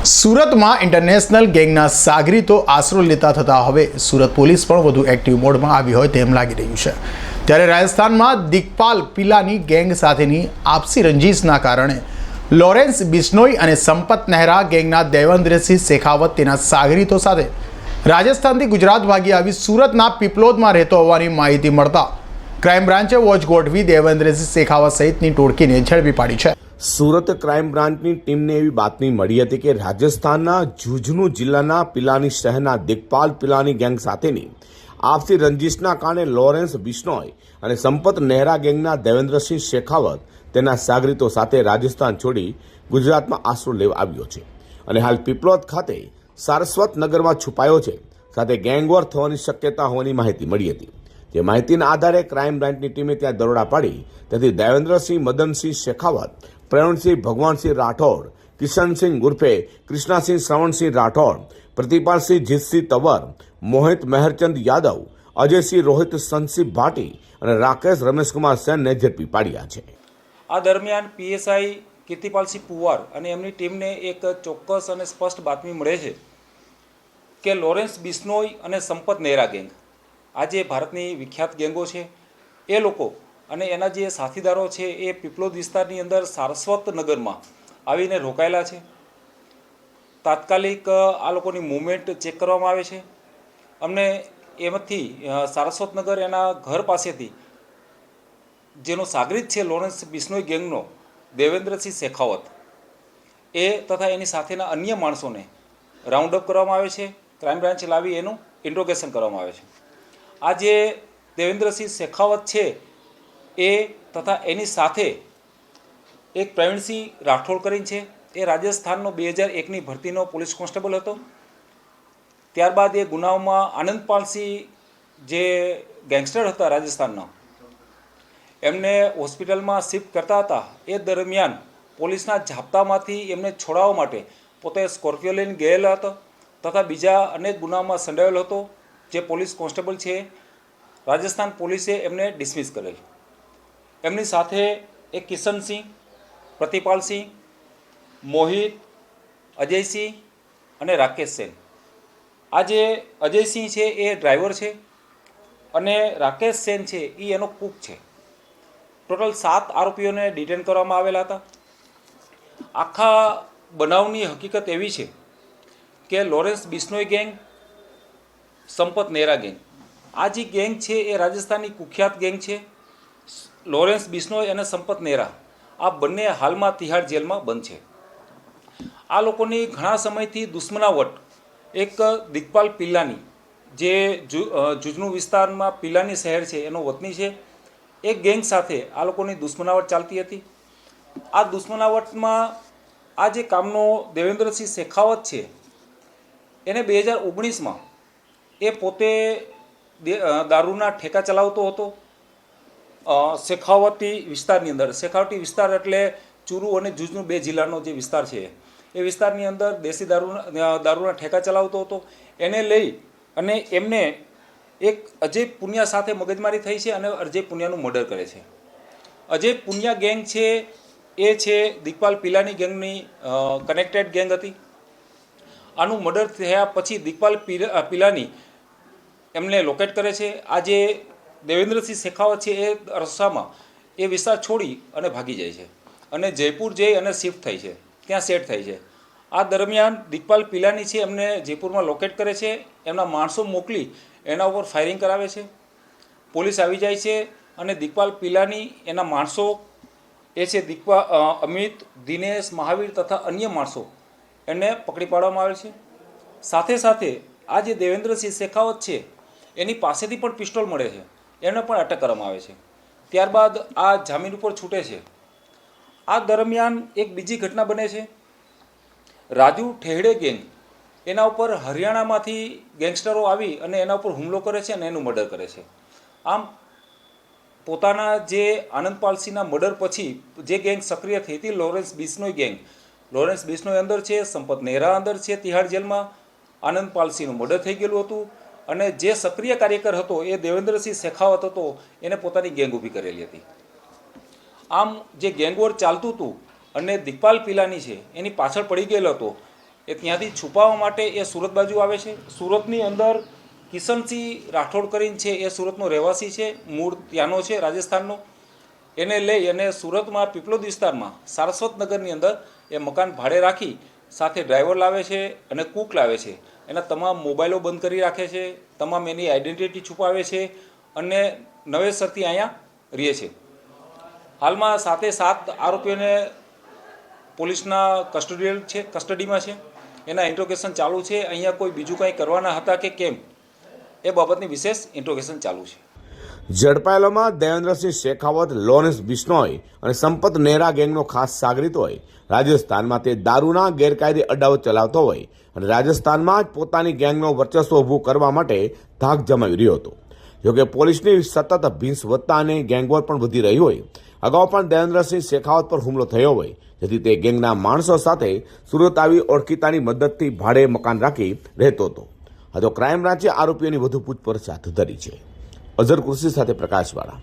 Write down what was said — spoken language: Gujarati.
સુરતમાં ઇન્ટરનેશનલ ગેંગના સાગરીતો આશરો લેતા થતા હવે સુરત પોલીસ પણ વધુ એક્ટિવ મોડમાં આવી હોય તેમ લાગી રહ્યું છે। ત્યારે રાજસ્થાનમાં દિગ્પાલ પિલાની ગેંગ સાથેની આપસી રંજીશના કારણે લોરેન્સ બિશ્નોઈ અને સંપત નેહરા ગેંગના દેવેન્દ્રસિંહ શેખાવત તેના સાગરીતો સાથે રાજસ્થાનથી ગુજરાત ભાગી આવી સુરતના પીપલોદમાં રહેતો હોવાની માહિતી મળતા ક્રાઇમ બ્રાન્ચે વોચ ગોઠવી દેવેન્દ્રસિંહ શેખાવત સહિતની ટોળકીને ઝડપી પાડી છે। સુરત ક્રાઇમ બ્રાન્ચની ટીમને એવી બાતમી મળી હતી કે રાજસ્થાનના ઝુંઝનુ જિલ્લાના પિલાની શહેરના દિગ્પાલ પિલાની ગેંગ સાથેની આપસી રંજીશના કારણે લોરેન્સ બિશ્નોઈ અને સંપત નેહરા ગેંગના દેવેન્દ્રસિંહ શેખાવત તેના સાગરીતો સાથે રાજસ્થાન છોડી ગુજરાતમાં આશરો લેવા આવ્યો છે અને હાલ પીપલોદ ખાતે સારસ્વત નગરમાં છુપાયો છે। સાથે ગેંગવોર થવાની શક્યતા હોવાની માહિતી મળી હતી। જે માહિતીના આધારે ક્રાઇમ બ્રાન્ચની ટીમે ત્યાં દરોડા પાડી તેથી દેવેન્દ્રસિંહ મદનસિંહ શેખાવત, પ્રવીણસિંહ ભગવાનસિંહ રાઠોડ, કિશનસિંહ ઉર્ફે કૃષ્ણાસિંહ શ્રવણસિંહ રાઠોડ, પ્રતિપાલસિંહ જીતસિંહ તવર, મોહિત મહેરચંદ યાદવ, અજયસિંહ રોહિત સંતસિંહ ભાટી અને રાકેશ રમેશકુમાર સેનને ઝડપી પાડ્યા છે। આ દરમિયાન પીએસઆઈ કીર્તિપાલસિંહ પુવાર અને એમની ટીમને એક ચોક્કસ અને સ્પષ્ટ બાતમી મળે છે કે લોરેન્સ બિશ્નોઈ અને સંપત નેહરા ગેંગ, આ જે ભારતની વિખ્યાત ગેંગો છે એ લોકો અને એના જે સાથીદારો છે એ પીપલોદ વિસ્તારની અંદર સારસ્વત નગરમાં આવીને રોકાયેલા છે। તાત્કાલિક આ લોકોની મૂવમેન્ટ ચેક કરવામાં આવે છે। અમને એમાંથી સારસ્વત નગર એના ઘર પાસેથી જેનો સાગરીત છે લોરેન્સ બિશ્નોઈ ગેંગનો દેવેન્દ્રસિંહ શેખાવત એ તથા એની સાથેના અન્ય માણસોને રાઉન્ડ અપ કરવામાં આવે છે। ક્રાઇમ બ્રાન્ચે લાવી એનું ઇન્ટ્રોગેશન કરવામાં આવે છે। આ જે દેવેન્દ્રસિંહ શેખાવત છે એ તથા એની સાથે એક પ્રવીણસિંહ રાઠોડ કરીને છે, એ રાજસ્થાનનો 2001ની ભરતીનો પોલીસ કોન્સ્ટેબલ હતો। ત્યારબાદ એ ગુનાઓમાં આનંદપાલસિંહ જે ગેંગસ્ટર હતા રાજસ્થાનના, એમને હોસ્પિટલમાં શિફ્ટ કરતા હતા એ દરમિયાન પોલીસના ઝાપટામાંથી એમને છોડાવવા માટે પોતે સ્કોર્પિયો લઈને ગયેલો હતો તથા બીજા અનેક ગુનાઓમાં સંડોવાયેલો હતો। જે પોલીસ કોન્સ્ટેબલ છે રાજસ્થાન પોલીસે એમને ડિસમિસ કરેલ। એમની સાથે એક કિશનસિંહ, પ્રતિપાલસિંહ, મોહિત, અજયસિંહ અને રાકેશ સેન, આ જે અજયસિંહ છે એ ડ્રાઈવર છે અને રાકેશ સેન છે એ એનો કૂક છે। ટોટલ 7 આરોપીઓને ડિટેન કરવામાં આવેલા હતા। આખા બનાવની હકીકત એવી છે કે Lawrence Bishnoi gang, Sampat Nehra gang, આ જે ગેંગ છે એ રાજસ્થાનની કુખ્યાત ગેંગ છે। લોરેન્સ બિશ્નોઈ અને સંપત નેહરા આ બંને હાલમાં તિહાડ જેલમાં બંધ છે। આ લોકોની ઘણા સમયથી દુશ્મનાવટ એક દિગ્પાલ પિલાની જે ઝુંઝનુ વિસ્તારમાં પિલાની શહેર છે એનો વતની છે, એક ગેંગ સાથે આ લોકોની દુશ્મનાવટ ચાલતી હતી। આ દુશ્મનાવટમાં આ જે કામનો દેવેન્દ્રસિંહ શેખાવત છે એને 2019માં એ પોતે દારૂના ઠેકા ચલાવતો હતો શેખાવતી વિસ્તારની અંદર। શેખાવતી વિસ્તાર એટલે ચુરુ અને ઝુંઝનુ 2 જિલ્લાનો જે વિસ્તાર છે એ વિસ્તારની અંદર દેશી દારૂના ઠેકા ચલાવતો હતો। એને લઈ અને એમને એક અજય પુનિયા સાથે મગજમારી થઈ છે અને અજય પુનિયાનું મર્ડર કરે છે। અજય પુનિયા ગેંગ છે એ છે દિગ્પાલ પિલાની ગેંગની કનેક્ટેડ ગેંગ હતી। આનું મર્ડર થયા પછી દિગ્પાલ પિલાની એમને લોકેટ કરે છે। આ જે દેવેન્દ્રસિંહ શેખાવત છે એ રસ્તામાં એ વિસ્તાર છોડી અને ભાગી જાય છે અને જયપુર જઈ અને શિફ્ટ થઈ છે, ત્યાં સેટ થાય છે। આ દરમિયાન દિગ્પાલ પિલાની છે એમને જયપુરમાં લોકેટ કરે છે, એમના માણસો મોકલી એના ઉપર ફાયરિંગ કરાવે છે। પોલીસ આવી જાય છે અને દિગ્પાલ પિલાની એના માણસો એ છે અમિત, દિનેશ, મહાવીર તથા અન્ય માણસો એને પકડી પાડવામાં આવે છે। સાથે સાથે આ જે દેવેન્દ્રસિંહ શેખાવત છે એની પાસેથી પણ પિસ્તોલ મળે છે, એને પણ અટક કરવામાં આવે છે। ત્યારબાદ આ જામીન ઉપર છૂટે છે। આ દરમિયાન એક બીજી ઘટના બને છે। રાજુ ઠેહડે ગેંગ એના ઉપર હરિયાણામાંથી ગેંગસ્ટરો આવી અને એના ઉપર હુમલો કરે છે અને એનું મર્ડર કરે છે। આમ પોતાના જે આનંદપાલસિંહના મર્ડર પછી જે ગેંગ સક્રિય થઈ હતી Lawrence Bishnoi gang, Lawrence Bishnoi અંદર છે, સંપત નેહરા અંદર છે તિહાડ જેલમાં, આનંદપાલસિંહનું મર્ડર થઈ ગયેલું હતું અને જે સક્રિય કાર્યકર હતો એ દેવેન્દ્રસિંહ શેખાવત હતો, એને પોતાની ગેંગ ઊભી કરેલી હતી। આમ જે ગેંગવોર ચાલતું હતું અને દિગ્પાલ પિલાની છે એની પાછળ પડી ગયેલો હતો એ ત્યાંથી છુપાવવા માટે એ સુરત બાજુ આવે છે. સુરતની અંદર કિશનસિંહ રાઠોડ કરીને છે, એ સુરતનો રહેવાસી છે, મૂળ ત્યાંનો છે, રાજસ્થાનનો. એને લઈ અને સુરતમાં પીપલોદ વિસ્તારમાં સારસ્વત નગરની અંદર એ મકાન ભાડે રાખી સાથે ડ્રાઈવર લાવે છે અને કૂક લાવે છે. એના તમામ મોબાઈલો બંધ કરી રાખે છે, તમામ એની આઈડેન્ટિટી છુપાવે છે અને નવેસરથી અહીંયા રહે છે. હાલમાં 7 આરોપીઓને પોલીસના કસ્ટડીમાં છે. એના ઇન્ટ્રોગેશન ચાલુ છે. અહીંયા કોઈ બીજું કંઈ કરવાના હતા કે કેમ એ બાબતની વિશેષ ઇન્ટ્રોગેશન ચાલુ છે. ઝડપાયેલોમાં દેવેન્દ્રસિંહ શેખાવત, લોરેન્સ બિશ્નોઈ અને સંપત નેહરા ગેંગનો ખાસ સાગરીત હોય. રાજસ્થાનમાં તે દારૂના ગેરકાયદે અડાવ ચલાવતો હોય અને રાજસ્થાનમાં જ પોતાની ગેંગનો વર્ચસ્વ ઊભું કરવા માટે ધાક જમાવી રહ્યો હતો. જોકે પોલીસની સતત ભીંસ વધતા અને ગેંગવોર પણ વધી રહી હોય. અગાઉ પણ દેવેન્દ્રસિંહ શેખાવત પર હુમલો થયો હોય, જેથી તે ગેંગના માણસો સાથે સુરત આવી ઓળખીતાની મદદથી ભાડે મકાન રાખી રહેતો હતો. હવે તો ક્રાઇમ બ્રાન્ચે આરોપીઓની વધુ પૂછપરછ હાથ ધરી છે. અઝર કુર્સી સાથે પ્રકાશવાળા.